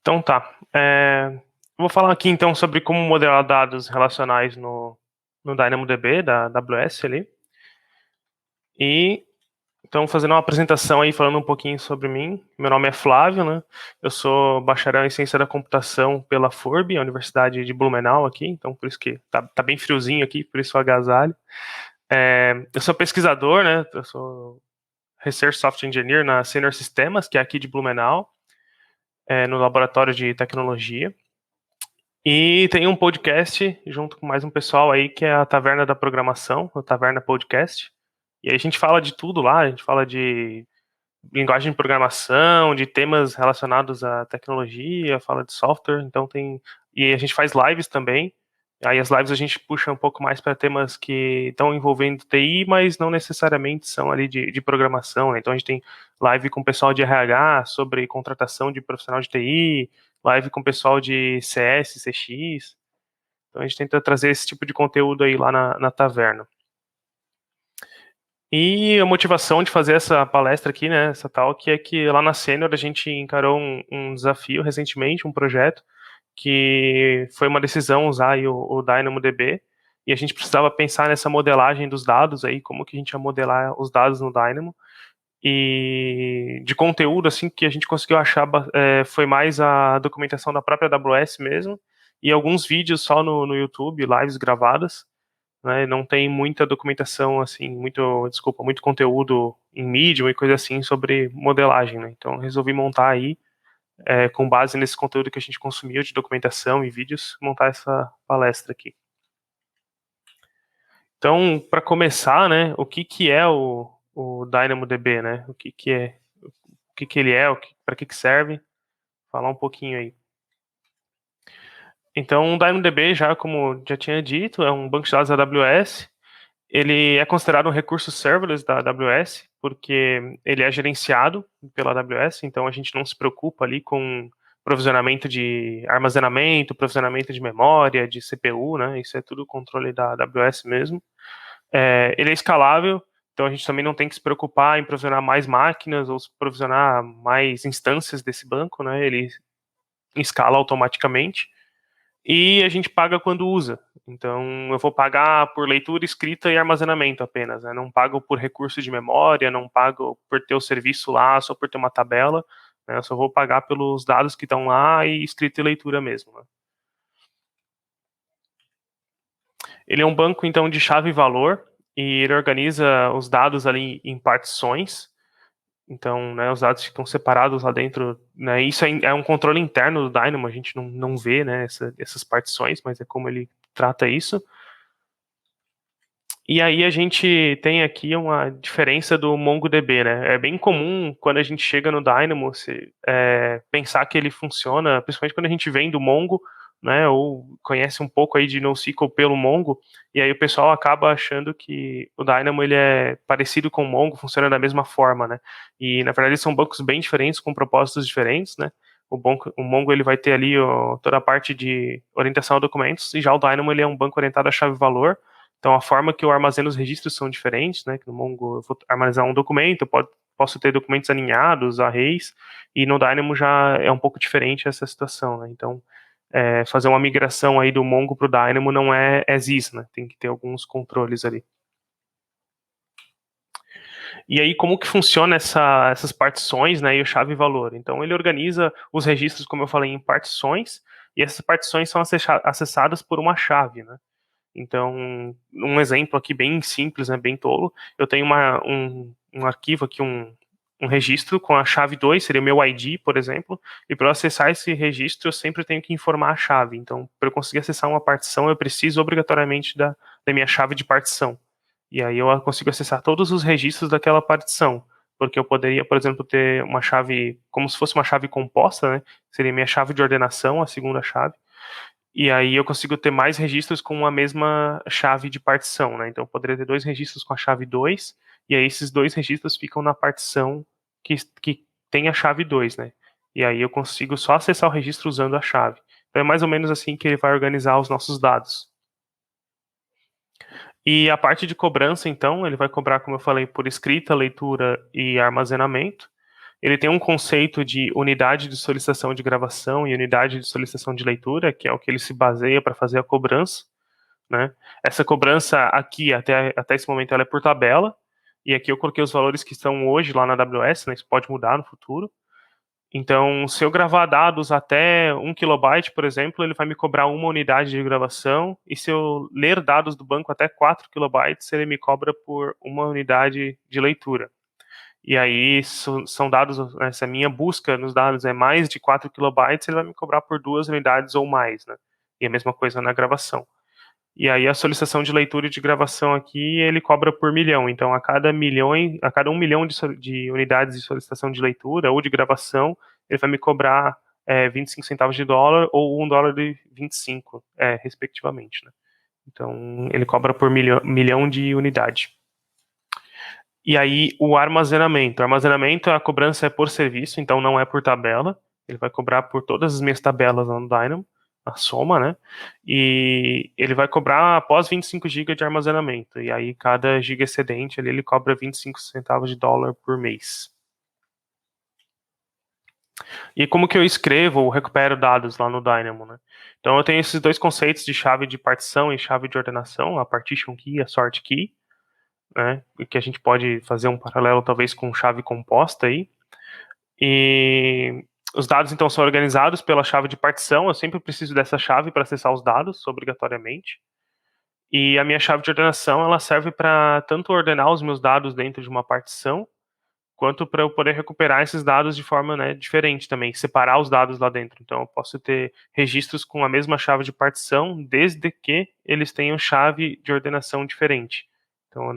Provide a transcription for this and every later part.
Então tá. Vou falar aqui então sobre como modelar dados relacionais no DynamoDB da AWS ali. E então fazendo uma apresentação aí falando um pouquinho sobre mim. Meu nome é Flávio, né? Eu sou bacharel em ciência da computação pela FURB, a Universidade de Blumenau aqui. Então por isso que tá bem friozinho aqui, por isso o agasalho. Eu sou pesquisador, né? Eu sou Research Software Engineer na Senior Sistemas, que é aqui de Blumenau, no laboratório de tecnologia. E tem um podcast junto com mais um pessoal aí que é a Taverna da Programação, o Taverna Podcast. E aí a gente fala de tudo lá, a gente fala de linguagem de programação, de temas relacionados à tecnologia, fala de software, então tem. E a gente faz lives também. Aí as lives a gente puxa um pouco mais para temas que estão envolvendo TI, mas não necessariamente são ali de programação, né? Então a gente tem live com o pessoal de RH sobre contratação de profissional de TI, live com o pessoal de CS, CX. Então a gente tenta trazer esse tipo de conteúdo aí lá na taverna. E a motivação de fazer essa palestra aqui, né, essa talk, é que lá na Sênior a gente encarou um desafio recentemente, um projeto, que foi uma decisão usar aí o DynamoDB, e a gente precisava pensar nessa modelagem dos dados aí, como que a gente ia modelar os dados no Dynamo, e de conteúdo, assim, que a gente conseguiu achar foi mais a documentação da própria AWS mesmo, e alguns vídeos só no YouTube, lives gravadas, né? Não tem muita documentação, assim, muito conteúdo em Medium e coisa assim sobre modelagem, né? Então resolvi montar aí, com base nesse conteúdo que a gente consumiu de documentação e vídeos, montar essa palestra aqui. Então, para começar, né, o que é o DynamoDB, né? O que ele é, para que serve? Falar um pouquinho aí. Então, o DynamoDB, já como já tinha dito, é um banco de dados da AWS. Ele é considerado um recurso serverless da AWS, porque ele é gerenciado pela AWS, então a gente não se preocupa ali com provisionamento de armazenamento, provisionamento de memória, de CPU, né? Isso é tudo controle da AWS mesmo. Ele é escalável, então a gente também não tem que se preocupar em provisionar mais máquinas ou provisionar mais instâncias desse banco, né? Ele escala automaticamente. E a gente paga quando usa. Então, eu vou pagar por leitura, escrita e armazenamento apenas, né? Não pago por recurso de memória, não pago por ter o serviço lá, só por ter uma tabela, né? Eu só vou pagar pelos dados que estão lá e escrita e leitura mesmo, né? Ele é um banco, então, de chave e valor, e ele organiza os dados ali em partições. Então, né, os dados ficam separados lá dentro, né? Isso é um controle interno do Dynamo, a gente não vê, né, essas partições, mas é como ele trata isso. E aí a gente tem aqui uma diferença do MongoDB, né? É bem comum quando a gente chega no Dynamo pensar que ele funciona, principalmente quando a gente vem do Mongo, né? Ou conhece um pouco aí de NoSQL pelo Mongo, e aí o pessoal acaba achando que o Dynamo ele é parecido com o Mongo, funciona da mesma forma, né? E na verdade são bancos bem diferentes, com propósitos diferentes, né? O Mongo ele vai ter ali toda a parte de orientação a documentos, e já o Dynamo ele é um banco orientado a chave-valor. Então, a forma que eu armazeno os registros são diferentes, né? Que no Mongo eu vou armazenar um documento, posso ter documentos alinhados, arrays, e no Dynamo já é um pouco diferente essa situação, né? Então, fazer uma migração aí do Mongo para o Dynamo não é as is, né? Tem que ter alguns controles ali. E aí, como que funciona essas partições, né? E o chave e valor? Então, ele organiza os registros, como eu falei, em partições, e essas partições são acessadas por uma chave, né? Então, um exemplo aqui bem simples, né, bem tolo, eu tenho um arquivo aqui, um registro com a chave 2, seria o meu ID, por exemplo, e para eu acessar esse registro eu sempre tenho que informar a chave. Então, para eu conseguir acessar uma partição, eu preciso obrigatoriamente da minha chave de partição. E aí eu consigo acessar todos os registros daquela partição, porque eu poderia, por exemplo, ter uma chave, como se fosse uma chave composta, né, seria minha chave de ordenação, a segunda chave, e aí eu consigo ter mais registros com a mesma chave de partição, né? Então eu poderia ter dois registros com a chave 2, e aí esses dois registros ficam na partição que tem a chave 2, né? E aí eu consigo só acessar o registro usando a chave. Então é mais ou menos assim que ele vai organizar os nossos dados. E a parte de cobrança, então, ele vai cobrar, como eu falei, por escrita, leitura e armazenamento. ele tem um conceito de unidade de solicitação de gravação e unidade de solicitação de leitura, que é o que ele se baseia para fazer a cobrança, né? Essa cobrança aqui, até esse momento, ela é por tabela, e aqui eu coloquei os valores que estão hoje lá na AWS, né? Isso pode mudar no futuro. Então, se eu gravar dados até 1 kilobyte, por exemplo, ele vai me cobrar uma unidade de gravação, e se eu ler dados do banco até 4 kilobytes, ele me cobra por uma unidade de leitura. E aí, são dados, né, se a minha busca nos dados é mais de 4 kilobytes, ele vai me cobrar por 2 unidades ou mais, né? E a mesma coisa na gravação. E aí a solicitação de leitura e de gravação aqui, ele cobra por milhão. Então, a cada 1 milhão de unidades de solicitação de leitura ou de gravação, ele vai me cobrar 25 centavos de dólar ou 1 dólar e 25, respectivamente, né? Então, ele cobra por milhão de unidade. E aí, o armazenamento. O armazenamento, a cobrança é por serviço, então não é por tabela. Ele vai cobrar por todas as minhas tabelas lá no Dynamo, a soma, né? E ele vai cobrar após 25 GB de armazenamento. E aí, cada giga excedente, ele cobra 25 centavos de dólar por mês. E como que eu escrevo ou recupero dados lá no Dynamo, né? Então, eu tenho esses dois conceitos de chave de partição e chave de ordenação, a partition key e a sort key, né? Que a gente pode fazer um paralelo talvez com chave composta aí. E os dados então são organizados pela chave de partição. Eu sempre preciso dessa chave para acessar os dados, obrigatoriamente. E a minha chave de ordenação, ela serve para tanto ordenar os meus dados dentro de uma partição, quanto para eu poder recuperar esses dados de forma, né, diferente também, separar os dados lá dentro. Então eu posso ter registros com a mesma chave de partição, desde que eles tenham chave de ordenação diferente. Então,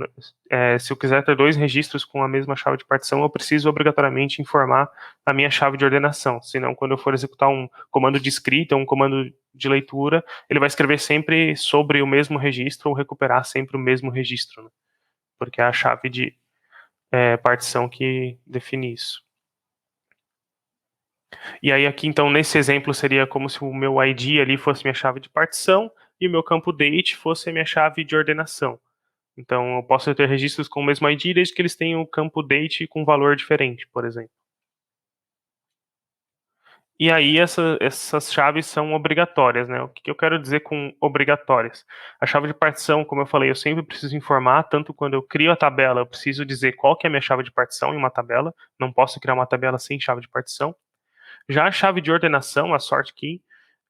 se eu quiser ter dois registros com a mesma chave de partição, eu preciso obrigatoriamente informar a minha chave de ordenação. Senão, quando eu for executar um comando de escrita, um comando de leitura, ele vai escrever sempre sobre o mesmo registro ou recuperar sempre o mesmo registro, né? Porque é a chave de partição que define isso. E aí aqui, então, nesse exemplo, seria como se o meu ID ali fosse minha chave de partição e o meu campo date fosse a minha chave de ordenação. Então, eu posso ter registros com o mesmo ID desde que eles tenham o campo date com valor diferente, por exemplo. E aí, essas chaves são obrigatórias, né? O que eu quero dizer com obrigatórias? A chave de partição, como eu falei, eu sempre preciso informar, tanto quando eu crio a tabela, eu preciso dizer qual que é a minha chave de partição em uma tabela, não posso criar uma tabela sem chave de partição. Já a chave de ordenação, a sort key,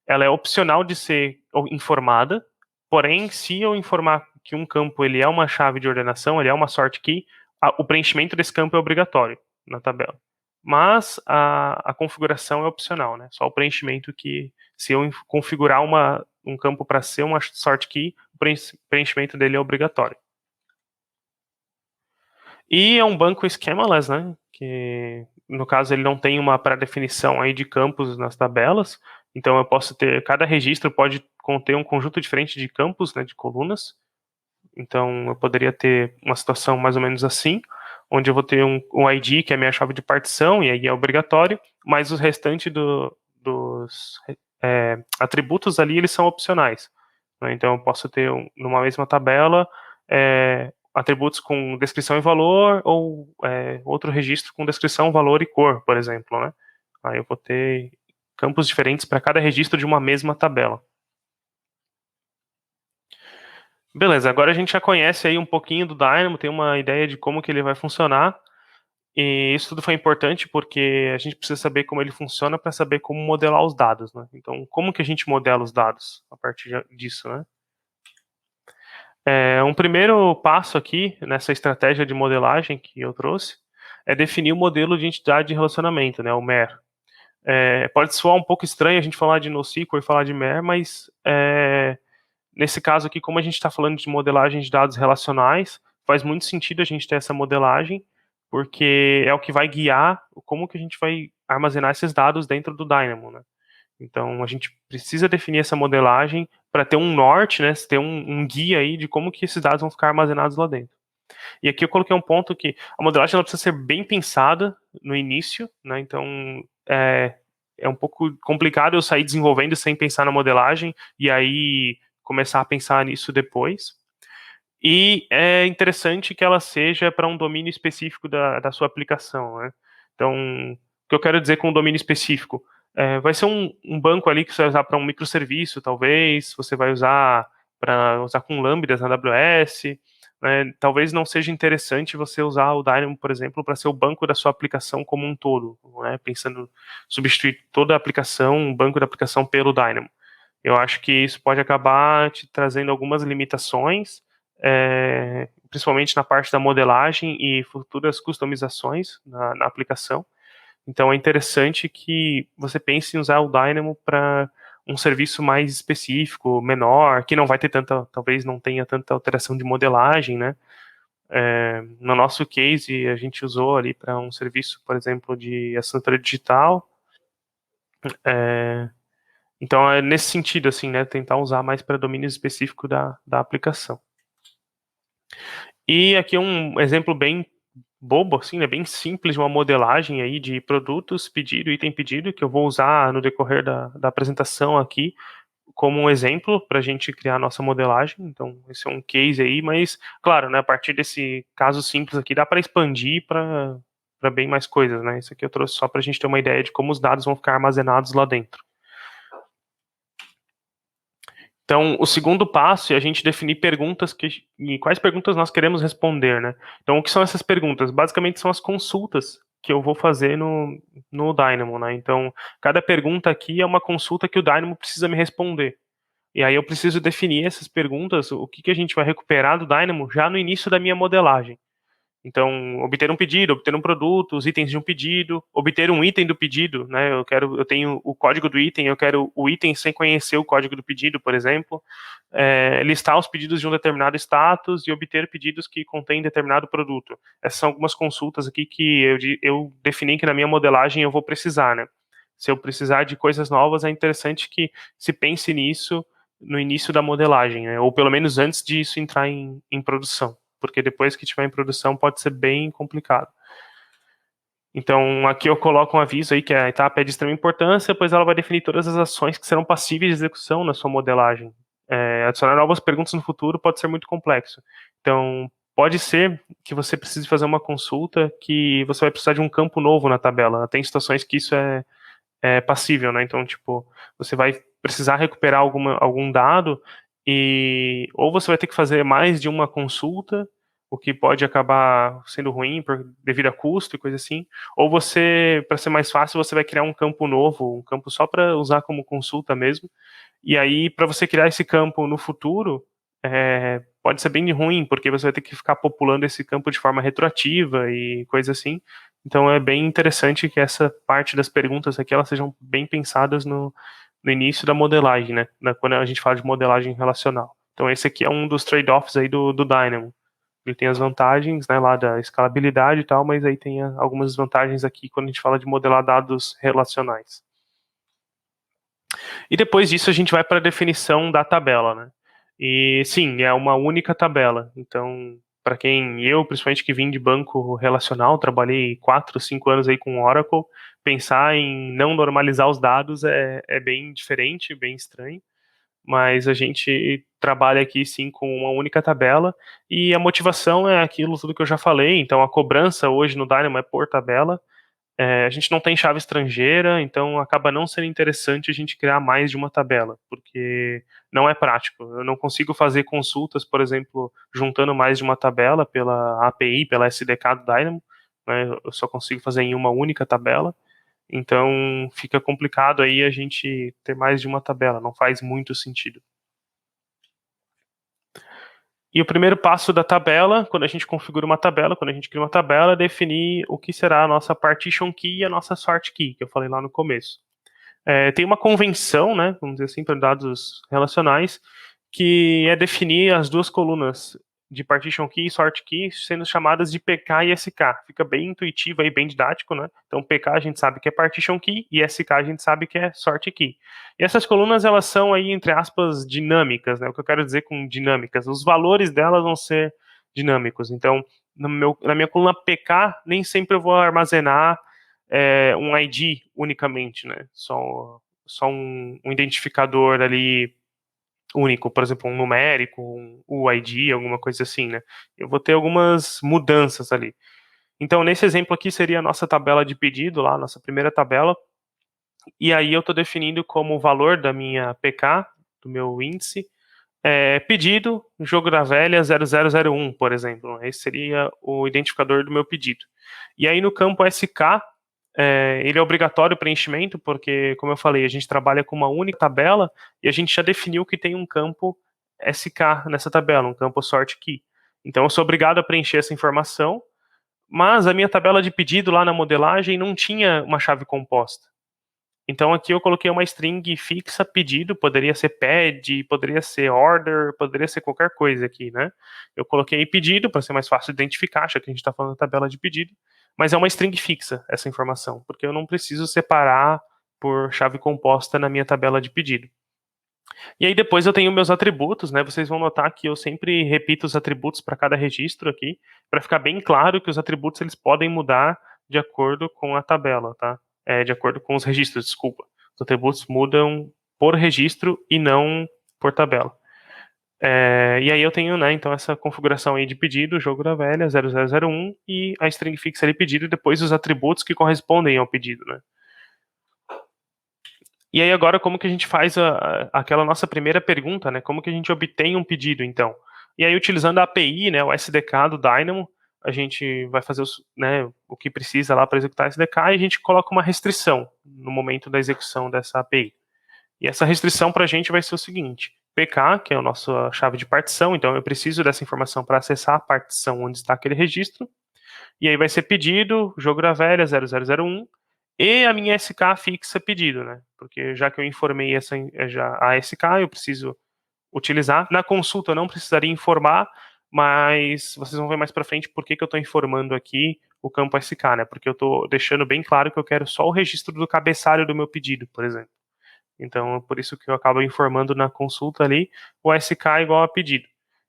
ela é opcional de ser informada, porém, se eu informar que um campo ele é uma chave de ordenação, ele é uma sort key, o preenchimento desse campo é obrigatório na tabela. Mas a configuração é opcional, né? Só o preenchimento que, se eu configurar um campo para ser uma sort key, o preenchimento dele é obrigatório. E é um banco schemaless, né? Que no caso ele não tem uma pré-definição aí de campos nas tabelas, então eu posso ter, cada registro pode conter um conjunto diferente de campos, né, de colunas. Então eu poderia ter uma situação mais ou menos assim, onde eu vou ter um ID, que é a minha chave de partição, e aí é obrigatório, mas os restantes dos atributos ali, eles são opcionais, né? Então eu posso ter, numa mesma tabela, atributos com descrição e valor, ou outro registro com descrição, valor e cor, por exemplo, né? Aí eu vou ter campos diferentes para cada registro de uma mesma tabela. Beleza, agora a gente já conhece aí um pouquinho do Dynamo, tem uma ideia de como que ele vai funcionar, e isso tudo foi importante porque a gente precisa saber como ele funciona para saber como modelar os dados, né? Então, como que a gente modela os dados a partir disso, né? Um primeiro passo aqui nessa estratégia de modelagem que eu trouxe é definir o modelo de entidade de relacionamento, né, o MER. Pode soar um pouco estranho a gente falar de NoSQL e falar de MER, mas nesse caso aqui, como a gente está falando de modelagem de dados relacionais, faz muito sentido a gente ter essa modelagem, porque é o que vai guiar como que a gente vai armazenar esses dados dentro do Dynamo, né? Então, a gente precisa definir essa modelagem para ter um norte, né, ter um guia aí de como que esses dados vão ficar armazenados lá dentro. E aqui eu coloquei um ponto que a modelagem ela precisa ser bem pensada no início, né, então é um pouco complicado eu sair desenvolvendo sem pensar na modelagem e aí começar a pensar nisso depois. E é interessante que ela seja para um domínio específico da sua aplicação, né? Então, o que eu quero dizer com um domínio específico? Vai ser um banco ali que você vai usar para um microserviço, talvez, você vai usar para usar com lambdas na AWS, né? Talvez não seja interessante você usar o Dynamo, por exemplo, para ser o banco da sua aplicação como um todo, né? Pensando substituir toda a aplicação, o banco da aplicação pelo Dynamo. Eu acho que isso pode acabar te trazendo algumas limitações, principalmente na parte da modelagem e futuras customizações na aplicação. Então é interessante que você pense em usar o Dynamo para um serviço mais específico, menor, que não vai ter tanta, talvez não tenha tanta alteração de modelagem, né? No nosso case, a gente usou ali para um serviço, por exemplo, de assinatura digital. Então é nesse sentido, assim, né? Tentar usar mais para domínio específico da aplicação. E aqui um exemplo bem bobo, assim, né, bem simples de uma modelagem aí de produtos, pedido, item pedido, que eu vou usar no decorrer da apresentação aqui como um exemplo para a gente criar a nossa modelagem. Então, esse é um case aí, mas, claro, né, a partir desse caso simples aqui, dá para expandir para bem mais coisas, né? Isso aqui eu trouxe só para a gente ter uma ideia de como os dados vão ficar armazenados lá dentro. Então, o segundo passo é a gente definir perguntas e quais perguntas nós queremos responder, né? Então, o que são essas perguntas? Basicamente, são as consultas que eu vou fazer no Dynamo, né? Então, cada pergunta aqui é uma consulta que o Dynamo precisa me responder. E aí eu preciso definir essas perguntas, o que a gente vai recuperar do Dynamo já no início da minha modelagem. Então, obter um pedido, obter um produto, os itens de um pedido, obter um item do pedido, né? Eu tenho o código do item, eu quero o item sem conhecer o código do pedido, por exemplo. Listar os pedidos de um determinado status e obter pedidos que contêm determinado produto. Essas são algumas consultas aqui que eu defini que na minha modelagem eu vou precisar, né? Se eu precisar de coisas novas, é interessante que se pense nisso no início da modelagem, né? Ou pelo menos antes disso entrar em produção, porque depois que estiver em produção pode ser bem complicado. Então, aqui eu coloco um aviso aí que a etapa é de extrema importância, pois ela vai definir todas as ações que serão passíveis de execução na sua modelagem. Adicionar novas perguntas no futuro pode ser muito complexo. Então, pode ser que você precise fazer uma consulta que você vai precisar de um campo novo na tabela. Tem situações que isso é passível, né? Então, tipo, você vai precisar recuperar algum dado e ou você vai ter que fazer mais de uma consulta, o que pode acabar sendo ruim devido a custo e coisa assim, ou você, para ser mais fácil, você vai criar um campo novo, um campo só para usar como consulta mesmo. E aí, para você criar esse campo no futuro, pode ser bem ruim, porque você vai ter que ficar populando esse campo de forma retroativa e coisa assim. Então é bem interessante que essa parte das perguntas aqui elas sejam bem pensadas no início da modelagem, né? Quando a gente fala de modelagem relacional. Então esse aqui é um dos trade-offs aí do Dynamo. Ele tem as vantagens, né, lá da escalabilidade e tal, mas aí tem algumas desvantagens aqui quando a gente fala de modelar dados relacionais. E depois disso a gente vai para a definição da tabela, né? E sim, é uma única tabela. Então, para quem eu, principalmente que vim de banco relacional, trabalhei 4, 5 anos aí com Oracle, pensar em não normalizar os dados é bem diferente, bem estranho. Mas a gente trabalha aqui sim com uma única tabela e a motivação é aquilo tudo que eu já falei. Então, a cobrança hoje no Dynamo é por tabela. A gente não tem chave estrangeira, então acaba não sendo interessante a gente criar mais de uma tabela, porque não é prático. Eu não consigo fazer consultas, por exemplo, juntando mais de uma tabela pela API, pela SDK do Dynamo, né? Eu só consigo fazer em uma única tabela, então fica complicado aí a gente ter mais de uma tabela, não faz muito sentido. E o primeiro passo da tabela, quando a gente configura uma tabela, quando a gente cria uma tabela, é definir o que será a nossa partition key e a nossa sort key, que eu falei lá no começo. Tem uma convenção, né, vamos dizer assim, para dados relacionais, que é definir as duas colunas de partition key e sort key sendo chamadas de PK e SK. Fica bem intuitivo e bem didático, né? Então PK a gente sabe que é partition key e SK a gente sabe que é sort key. E essas colunas elas são aí entre aspas dinâmicas, né? O que eu quero dizer com dinâmicas, os valores delas vão ser dinâmicos. Então na minha coluna PK nem sempre eu vou armazenar um ID unicamente, né? Só um identificador ali único, por exemplo, um numérico, um UID, alguma coisa assim, né? Eu vou ter algumas mudanças ali. Então, nesse exemplo aqui, seria a nossa tabela de pedido, lá, a nossa primeira tabela, e aí eu estou definindo como o valor da minha PK, do meu índice, pedido, jogo da velha 0001, por exemplo. Esse seria o identificador do meu pedido. E aí no campo SK, ele é obrigatório preenchimento, porque, como eu falei, a gente trabalha com uma única tabela e a gente já definiu que tem um campo SK nessa tabela, um campo sort key. Então eu sou obrigado a preencher essa informação, mas a minha tabela de pedido lá na modelagem não tinha uma chave composta. Então aqui eu coloquei uma string fixa pedido, poderia ser ped, poderia ser order, poderia ser qualquer coisa aqui, né? Eu coloquei pedido para ser mais fácil de identificar, já que a gente está falando da tabela de pedido, mas é uma string fixa essa informação, porque eu não preciso separar por chave composta na minha tabela de pedido. E aí depois eu tenho meus atributos, né? Vocês vão notar que eu sempre repito os atributos para cada registro aqui, para ficar bem claro que os atributos eles podem mudar de acordo com a tabela, tá? De acordo com os registros, desculpa. Os atributos mudam por registro e não por tabela. E aí eu tenho, né, então essa configuração aí de pedido, jogo da velha, 0001, e a string fixa ali pedido, e depois os atributos que correspondem ao pedido, né? E aí agora como que a gente faz aquela nossa primeira pergunta, né? Como que a gente obtém um pedido, então? E aí utilizando a API, né, o SDK do Dynamo, a gente vai fazer né, o que precisa lá para executar o SDK e a gente coloca uma restrição no momento da execução dessa API. E essa restrição para a gente vai ser o seguinte: PK, que é a nossa chave de partição, então eu preciso dessa informação para acessar a partição onde está aquele registro. E aí vai ser pedido, jogo da velha 0001, e a minha SK fixa pedido, né? Porque já que eu informei a SK, eu preciso utilizar. Na consulta eu não precisaria informar, mas vocês vão ver mais para frente por que eu estou informando aqui o campo SK, né? Porque eu estou deixando bem claro que eu quero só o registro do cabeçalho do meu pedido, por exemplo. Então, é por isso que eu acabo informando na consulta ali o SK igual a pedido.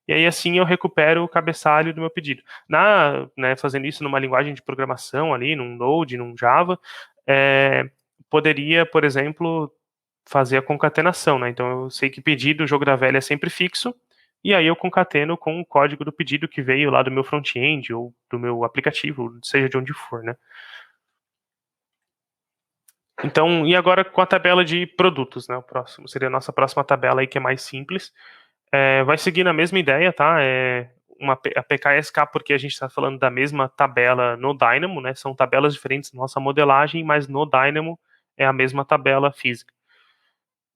E aí, assim, eu recupero o cabeçalho do meu pedido. Fazendo isso numa linguagem de programação ali, num Node, num Java, poderia, por exemplo, fazer a concatenação, né? Então, eu sei que pedido, o jogo da velha é sempre fixo, e aí eu concateno com o código do pedido que veio lá do meu front-end ou do meu aplicativo, seja de onde for, né? Então, e agora com a tabela de produtos, né? O próximo seria a nossa próxima tabela aí que é mais simples. Vai seguir na mesma ideia, tá? A PKSK porque a gente está falando da mesma tabela no Dynamo, né? São tabelas diferentes na nossa modelagem, mas no Dynamo é a mesma tabela física.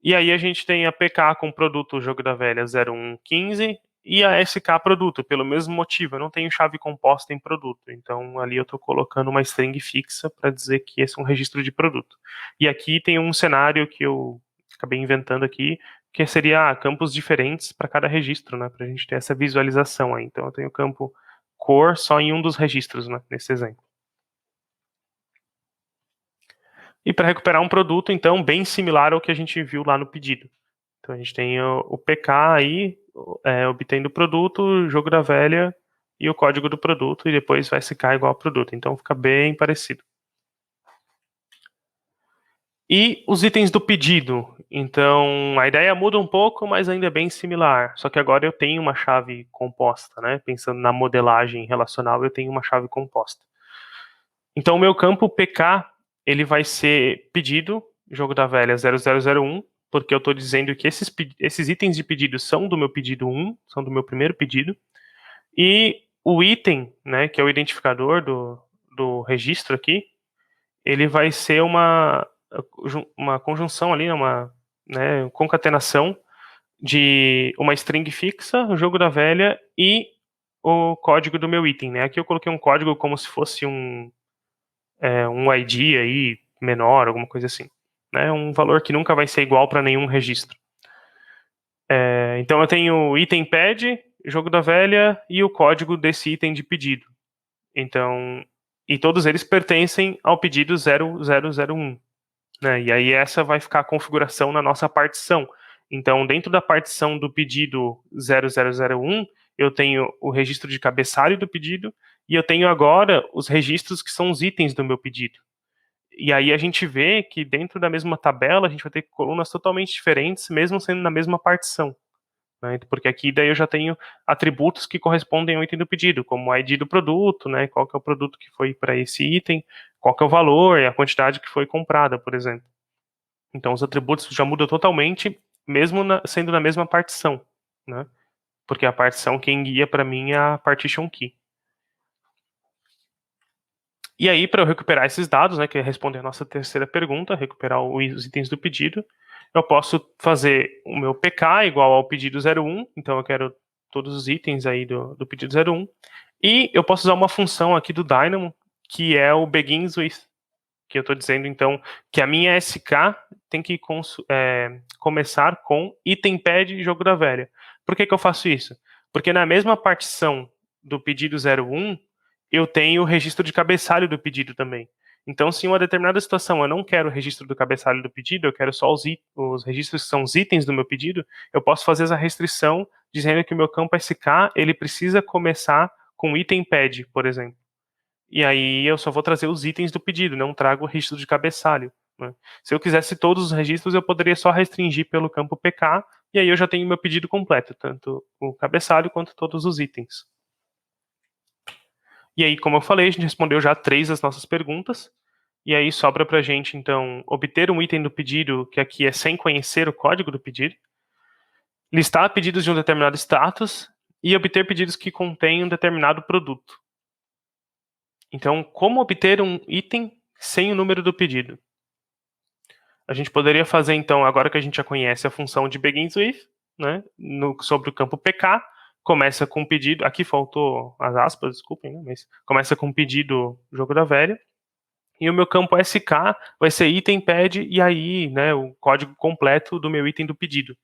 E aí a gente tem a PK com produto jogo da velha 0115 e a SK produto, pelo mesmo motivo, eu não tenho chave composta em produto, então ali eu estou colocando uma string fixa para dizer que esse é um registro de produto. E aqui tem um cenário que eu acabei inventando aqui, que seria campos diferentes para cada registro, né, para a gente ter essa visualização aí. Então eu tenho campo cor só em um dos registros, né, nesse exemplo. E para recuperar um produto, então, bem similar ao que a gente viu lá no pedido. Então a gente tem o PK aí, obtendo o produto, o jogo da velha e o código do produto, e depois vai ficar igual ao produto. Então fica bem parecido. E os itens do pedido. Então a ideia muda um pouco, mas ainda é bem similar. Só que agora eu tenho uma chave composta, né? Pensando na modelagem relacional, eu tenho uma chave composta. Então o meu campo PK ele vai ser pedido, jogo da velha 0001, porque eu estou dizendo que esses itens de pedido são do meu pedido 1, são do meu primeiro pedido, e o item, né, que é o identificador do registro aqui, ele vai ser uma conjunção ali, né, concatenação de uma string fixa, o jogo da velha, e o código do meu item. Né? Aqui eu coloquei um código como se fosse um ID aí menor, alguma coisa assim. Né? Um valor que nunca vai ser igual para nenhum registro. Então eu tenho item pad, jogo da velha e o código desse item de pedido. Então, e todos eles pertencem ao pedido 0001. Né? E aí essa vai ficar a configuração na nossa partição. Então, dentro da partição do pedido 0001, eu tenho o registro de cabeçalho do pedido e eu tenho agora os registros que são os itens do meu pedido. E aí a gente vê que dentro da mesma tabela a gente vai ter colunas totalmente diferentes, mesmo sendo na mesma partição. né? Porque aqui daí eu já tenho atributos que correspondem ao item do pedido, como o ID do produto, né? Qual que é o produto que foi para esse item, qual que é o valor e a quantidade que foi comprada, por exemplo. Então os atributos já mudam totalmente, mesmo sendo na mesma partição, né? Porque a partição quem guia para mim é a partition key. E aí, para eu recuperar esses dados, né, que é responder a nossa terceira pergunta, recuperar os itens do pedido, eu posso fazer o meu PK igual ao pedido 01, então eu quero todos os itens aí do pedido 01, e eu posso usar uma função aqui do Dynamo, que é o begins with, que eu estou dizendo, então, que a minha SK tem que começar com itempad jogo da velha. Por que eu faço isso? Porque na mesma partição do pedido 01, eu tenho o registro de cabeçalho do pedido também. Então, se em uma determinada situação eu não quero o registro do cabeçalho do pedido, eu quero só os registros que são os itens do meu pedido, eu posso fazer essa restrição dizendo que o meu campo SK ele precisa começar com itempad, por exemplo. E aí eu só vou trazer os itens do pedido, não trago o registro de cabeçalho, né? Se eu quisesse todos os registros, eu poderia só restringir pelo campo PK, e aí eu já tenho meu pedido completo, tanto o cabeçalho quanto todos os itens. E aí, como eu falei, a gente respondeu já 3 das nossas perguntas, e aí sobra pra gente, então, obter um item do pedido, que aqui é sem conhecer o código do pedido, listar pedidos de um determinado status, e obter pedidos que contêm um determinado produto. Então, como obter um item sem o número do pedido? A gente poderia fazer, então, agora que a gente já conhece a função de begins with, né, sobre o campo PK, começa com pedido, aqui faltou as aspas, desculpem, né, mas começa com pedido jogo da velha, e o meu campo SK vai ser itempad, e aí, né, o código completo do meu item do pedido.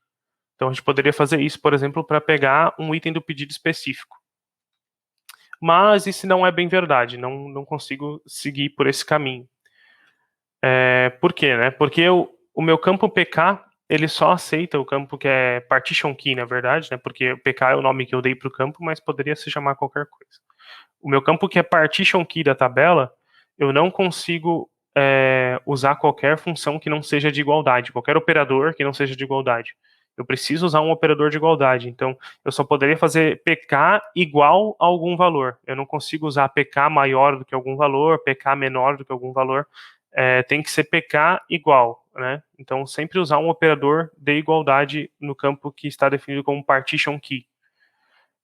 Então a gente poderia fazer isso, por exemplo, para pegar um item do pedido específico. Mas isso não é bem verdade, não consigo seguir por esse caminho. Por quê, né? Porque o meu campo PK, ele só aceita o campo que é partition key, na verdade, né? Porque o PK é o nome que eu dei para o campo, mas poderia se chamar qualquer coisa. O meu campo que é partition key da tabela, eu não consigo usar qualquer função que não seja de igualdade, qualquer operador que não seja de igualdade. Eu preciso usar um operador de igualdade, então eu só poderia fazer PK igual a algum valor. Eu não consigo usar PK maior do que algum valor, PK menor do que algum valor. Tem que ser PK igual, né? Então sempre usar um operador de igualdade no campo que está definido como partition key.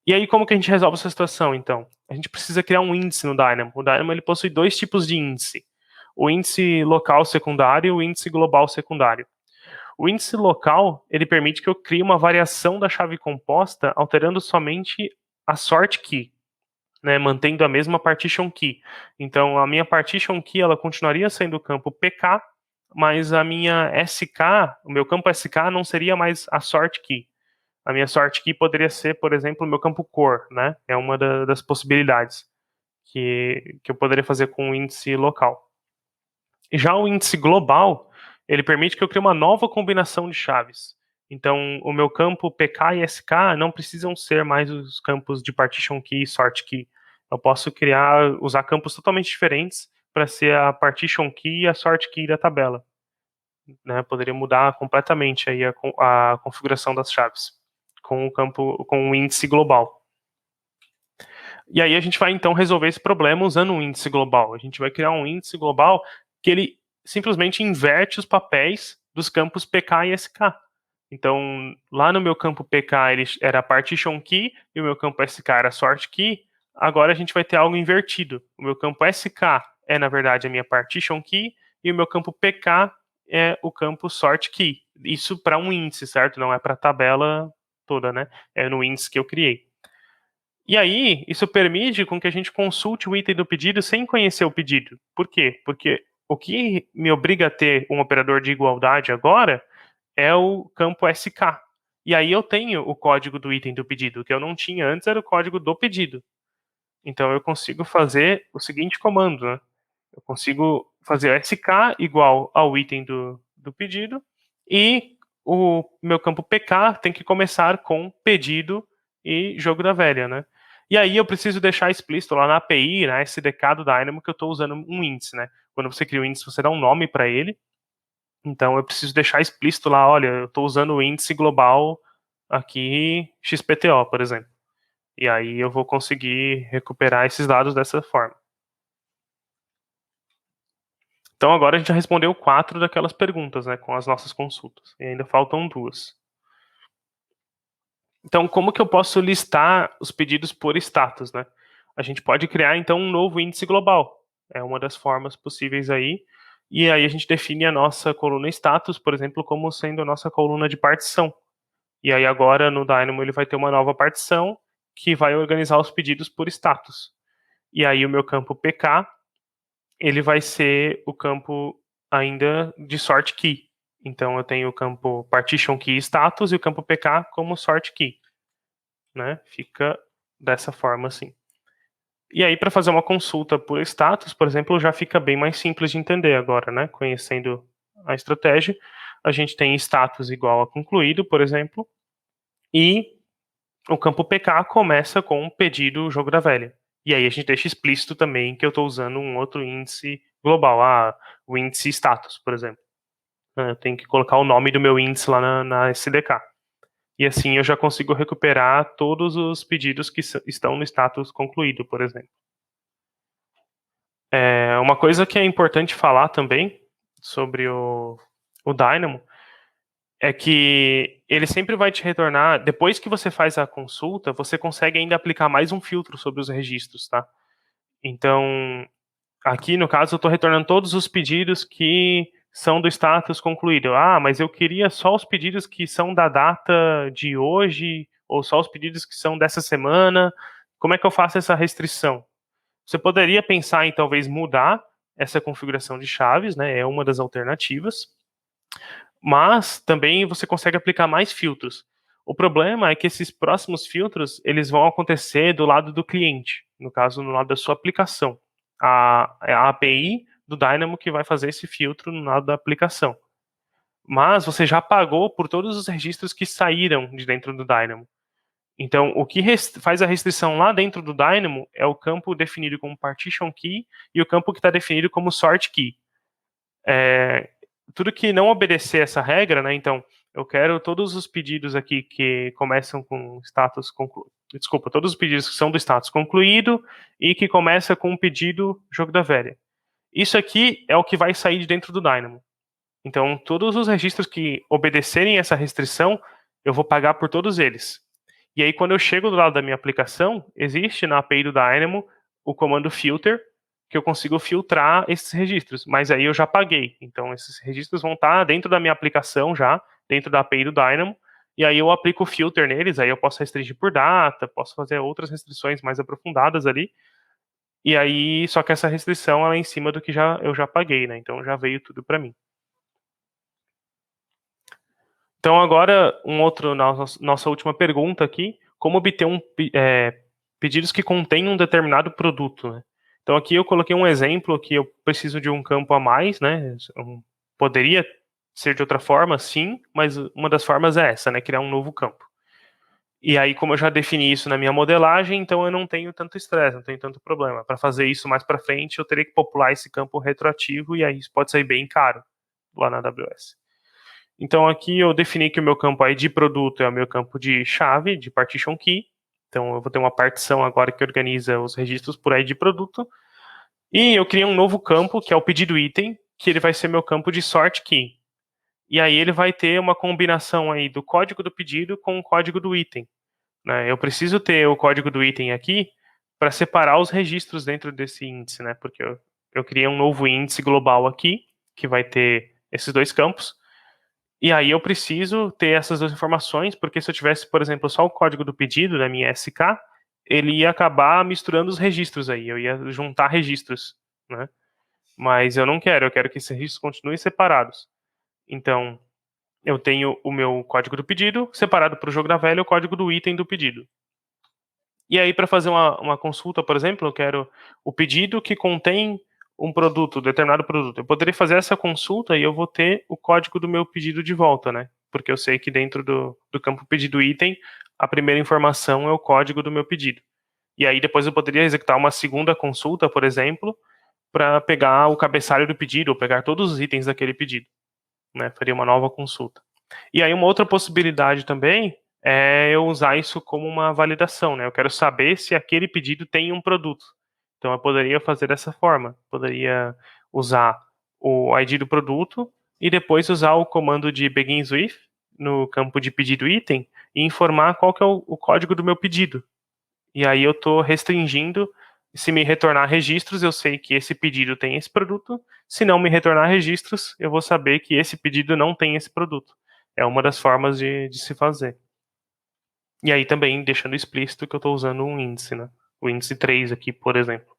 E aí, como que a gente resolve essa situação, então? A gente precisa criar um índice no Dynamo. O Dynamo ele possui 2 tipos de índice. O índice local secundário e o índice global secundário. O índice local, ele permite que eu crie uma variação da chave composta, alterando somente a sort key, né, mantendo a mesma partition key. Então, a minha partition key, ela continuaria sendo o campo PK, mas a minha SK, o meu campo SK não seria mais a sort key. A minha sort key poderia ser, por exemplo, o meu campo core, né? É uma das possibilidades que eu poderia fazer com o índice local. E já o índice global, ele permite que eu crie uma nova combinação de chaves. Então, o meu campo PK e SK não precisam ser mais os campos de partition key e sort key. Eu posso usar campos totalmente diferentes para ser a partition key e a sort key da tabela, né? Poderia mudar completamente aí a configuração das chaves com o índice global. E aí a gente vai então resolver esse problema usando um índice global. A gente vai criar um índice global que ele simplesmente inverte os papéis dos campos PK e SK. Então, lá no meu campo PK ele era partition key e o meu campo SK era sort key. Agora a gente vai ter algo invertido. O meu campo SK é, na verdade, a minha partition key e o meu campo PK é o campo sort key. Isso para um índice, certo? Não é para a tabela toda, né? É no índice que eu criei. E aí, isso permite com que a gente consulte o item do pedido sem conhecer o pedido. Por quê? Porque o que me obriga a ter um operador de igualdade agora é o campo SK. E aí eu tenho o código do item do pedido. O que eu não tinha antes era o código do pedido. Então eu consigo fazer o seguinte comando, né? Eu consigo fazer SK igual ao item do pedido e o meu campo PK tem que começar com pedido e jogo da velha, né? E aí eu preciso deixar explícito lá na API, na SDK do Dynamo, que eu estou usando um índice, né? Quando você cria um índice, você dá um nome para ele. Então eu preciso deixar explícito lá, olha, eu estou usando o índice global aqui XPTO, por exemplo. E aí eu vou conseguir recuperar esses dados dessa forma. Então agora a gente já respondeu 4 daquelas perguntas, né, com as nossas consultas. E ainda faltam 2. Então, como que eu posso listar os pedidos por status, né? A gente pode criar, então, um novo índice global. É uma das formas possíveis aí. E aí a gente define a nossa coluna status, por exemplo, como sendo a nossa coluna de partição. E aí agora no Dynamo ele vai ter uma nova partição que vai organizar os pedidos por status. E aí o meu campo PK, ele vai ser o campo ainda de sort key. Então eu tenho o campo partition key status e o campo PK como sort key, né? Fica dessa forma assim. E aí para fazer uma consulta por status, por exemplo, já fica bem mais simples de entender agora, né? Conhecendo a estratégia, a gente tem status igual a concluído, por exemplo, e o campo PK começa com um pedido jogo da velha. E aí a gente deixa explícito também que eu estou usando um outro índice global, o índice status, por exemplo. Eu tenho que colocar o nome do meu índice lá na SDK. E assim eu já consigo recuperar todos os pedidos que estão no status concluído, por exemplo. Uma coisa que é importante falar também sobre o Dynamo é que ele sempre vai te retornar, depois que você faz a consulta, você consegue ainda aplicar mais um filtro sobre os registros, tá? Então, aqui no caso, eu estou retornando todos os pedidos que são do status concluído. Ah, mas eu queria só os pedidos que são da data de hoje, ou só os pedidos que são dessa semana. Como é que eu faço essa restrição? Você poderia pensar em talvez mudar essa configuração de chaves, né? É uma das alternativas. Mas também você consegue aplicar mais filtros. O problema é que esses próximos filtros eles vão acontecer do lado do cliente, no caso, no lado da sua aplicação. É a API do Dynamo que vai fazer esse filtro no lado da aplicação. Mas você já pagou por todos os registros que saíram de dentro do Dynamo. Então, o que faz a restrição lá dentro do Dynamo é o campo definido como partition key e o campo que está definido como sort key. Tudo que não obedecer essa regra, né? Então, eu quero todos os pedidos aqui que começam com status concluído. Desculpa, todos os pedidos que são do status concluído e que começa com um pedido jogo da velha. Isso aqui é o que vai sair de dentro do Dynamo. Então, todos os registros que obedecerem essa restrição, eu vou pagar por todos eles. E aí, quando eu chego do lado da minha aplicação, existe na API do Dynamo o comando filter, que eu consigo filtrar esses registros, mas aí eu já paguei. Então, esses registros vão estar dentro da minha aplicação já, dentro da API do Dynamo, e aí eu aplico o filter neles, aí eu posso restringir por data, posso fazer outras restrições mais aprofundadas ali, e aí, só que essa restrição ela é em cima do que eu já paguei, né? Então já veio tudo para mim. Então agora, nossa última pergunta aqui, como obter pedidos que contêm um determinado produto, né? Então aqui eu coloquei um exemplo que eu preciso de um campo a mais, né? Poderia ser de outra forma, sim, mas uma das formas é essa, né? Criar um novo campo. E aí, como eu já defini isso na minha modelagem, então eu não tenho tanto estresse, não tenho tanto problema. Para fazer isso mais para frente, eu teria que popular esse campo retroativo e aí isso pode sair bem caro lá na AWS. Então aqui eu defini que o meu campo ID produto é o meu campo de chave, de partition key. Então eu vou ter uma partição agora que organiza os registros por ID produto. E eu criei um novo campo, que é o pedido item, que ele vai ser meu campo de sort key. E aí ele vai ter uma combinação aí do código do pedido com o código do item, né? Eu preciso ter o código do item aqui para separar os registros dentro desse índice, né? Porque eu criei um novo índice global aqui, que vai ter esses dois campos. E aí eu preciso ter essas duas informações, porque se eu tivesse, por exemplo, só o código do pedido da minha SK, ele ia acabar misturando os registros aí, eu ia juntar registros, né? Mas eu não quero, eu quero que esses registros continuem separados. Então, eu tenho o meu código do pedido separado para o jogo da velha e o código do item do pedido. E aí, para fazer uma consulta, por exemplo, eu quero o pedido que contém um produto, determinado produto. Eu poderia fazer essa consulta e eu vou ter o código do meu pedido de volta, né? Porque eu sei que dentro do campo pedido item, a primeira informação é o código do meu pedido. E aí depois eu poderia executar uma segunda consulta, por exemplo, para pegar o cabeçalho do pedido, ou pegar todos os itens daquele pedido, né? Faria uma nova consulta. E aí uma outra possibilidade também é eu usar isso como uma validação, né? Eu quero saber se aquele pedido tem um produto. Então eu poderia fazer dessa forma. Poderia usar o ID do produto e depois usar o comando de begins with no campo de pedido item e informar qual que é o código do meu pedido. E aí eu estou restringindo. Se me retornar registros, eu sei que esse pedido tem esse produto. Se não me retornar registros, eu vou saber que esse pedido não tem esse produto. É uma das formas de se fazer. E aí também deixando explícito que eu estou usando um índice, né? O índice 3 aqui, por exemplo.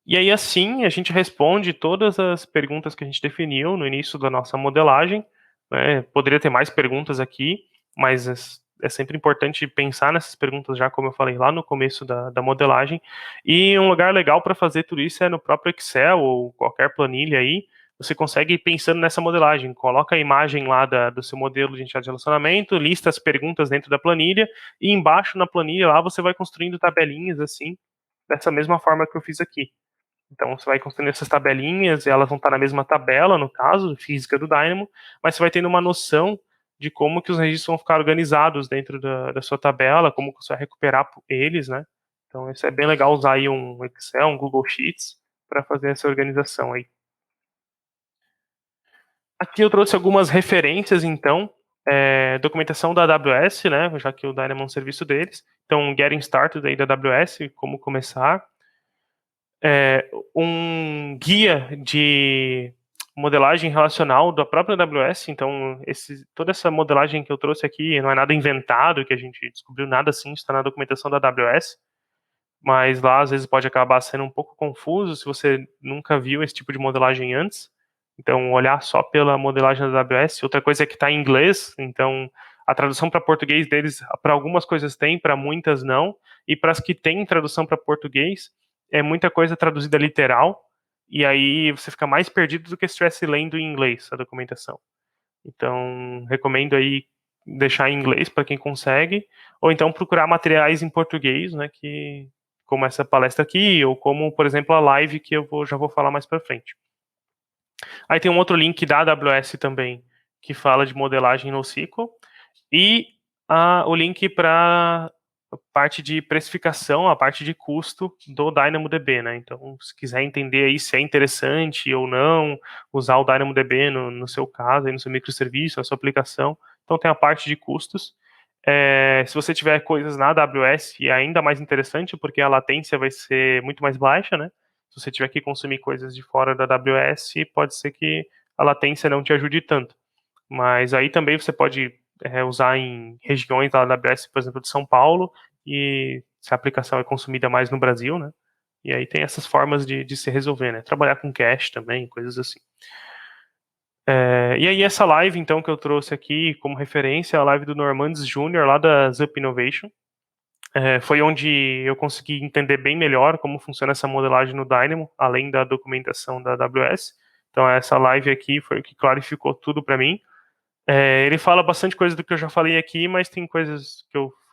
E aí assim a gente responde todas as perguntas que a gente definiu no início da nossa modelagem, né? Poderia ter mais perguntas aqui, mas é sempre importante pensar nessas perguntas já, como eu falei lá no começo da modelagem. E um lugar legal para fazer tudo isso é no próprio Excel ou qualquer planilha aí. Você consegue ir pensando nessa modelagem, coloca a imagem lá do seu modelo de entidade de relacionamento, lista as perguntas dentro da planilha e embaixo na planilha lá você vai construindo tabelinhas assim, dessa mesma forma que eu fiz aqui. Então você vai construindo essas tabelinhas, e elas vão estar na mesma tabela, no caso, física do Dynamo, mas você vai tendo uma noção de como que os registros vão ficar organizados dentro da sua tabela, como que você vai recuperar eles, né? Então isso é bem legal usar aí um Excel, um Google Sheets, para fazer essa organização aí. Aqui eu trouxe algumas referências, então, documentação da AWS, né, já que o Dynamo é um serviço deles. Então, Getting Started aí da AWS, como começar. Um guia de modelagem relacional da própria AWS. Então, toda essa modelagem que eu trouxe aqui não é nada inventado, que a gente descobriu nada assim, está na documentação da AWS. Mas lá, às vezes, pode acabar sendo um pouco confuso se você nunca viu esse tipo de modelagem antes. Então, olhar só pela modelagem da AWS. Outra coisa é que está em inglês, então a tradução para português deles, para algumas coisas tem, para muitas não. E para as que têm tradução para português, é muita coisa traduzida literal. E aí você fica mais perdido do que se estivesse lendo em inglês a documentação. Então, recomendo aí deixar em inglês para quem consegue, ou então procurar materiais em português, né, que como essa palestra aqui, ou como, por exemplo, a live que já vou falar mais para frente. Aí tem um outro link da AWS também, que fala de modelagem NoSQL, e o link para a parte de precificação, a parte de custo do DynamoDB, né? Então, se quiser entender aí se é interessante ou não usar o DynamoDB no seu caso, aí no seu microserviço, na sua aplicação, então tem a parte de custos. Se você tiver coisas na AWS, é ainda mais interessante, porque a latência vai ser muito mais baixa, né? Se você tiver que consumir coisas de fora da AWS, pode ser que a latência não te ajude tanto. Mas aí também você pode usar em regiões da AWS, por exemplo, de São Paulo, e se a aplicação é consumida mais no Brasil, né? E aí tem essas formas de se resolver, né? Trabalhar com cache também, coisas assim. E aí essa live, então, que eu trouxe aqui como referência, a live do Normandes Júnior, lá da Zup Innovation. Foi onde eu consegui entender bem melhor como funciona essa modelagem no Dynamo, além da documentação da AWS. Então essa live aqui foi o que clarificou tudo para mim. Ele fala bastante coisa do que eu já falei aqui, mas tem coisas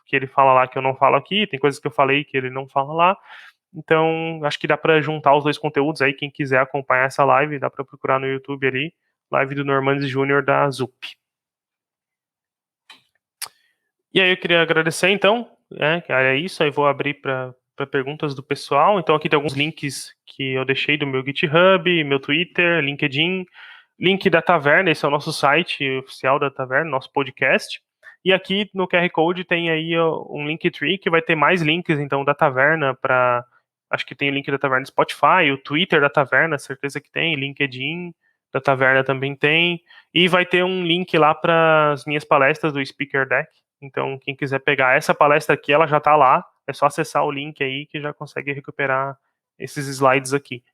que ele fala lá que eu não falo aqui, tem coisas que eu falei que ele não fala lá. Então, acho que dá para juntar os dois conteúdos aí. Quem quiser acompanhar essa live, dá para procurar no YouTube ali, live do Normandes Júnior da ZUP. E aí eu queria agradecer, então, é isso. Aí vou abrir para perguntas do pessoal. Então, aqui tem alguns links que eu deixei do meu GitHub, meu Twitter, LinkedIn, link da Taverna, esse é o nosso site oficial da Taverna, nosso podcast. E aqui no QR Code tem aí um Linktree que vai ter mais links, então, da Taverna para... Acho que tem o link da Taverna no Spotify, o Twitter da Taverna, certeza que tem, LinkedIn da Taverna também tem. E vai ter um link lá para as minhas palestras do Speaker Deck. Então, quem quiser pegar essa palestra aqui, ela já está lá. É só acessar o link aí que já consegue recuperar esses slides aqui.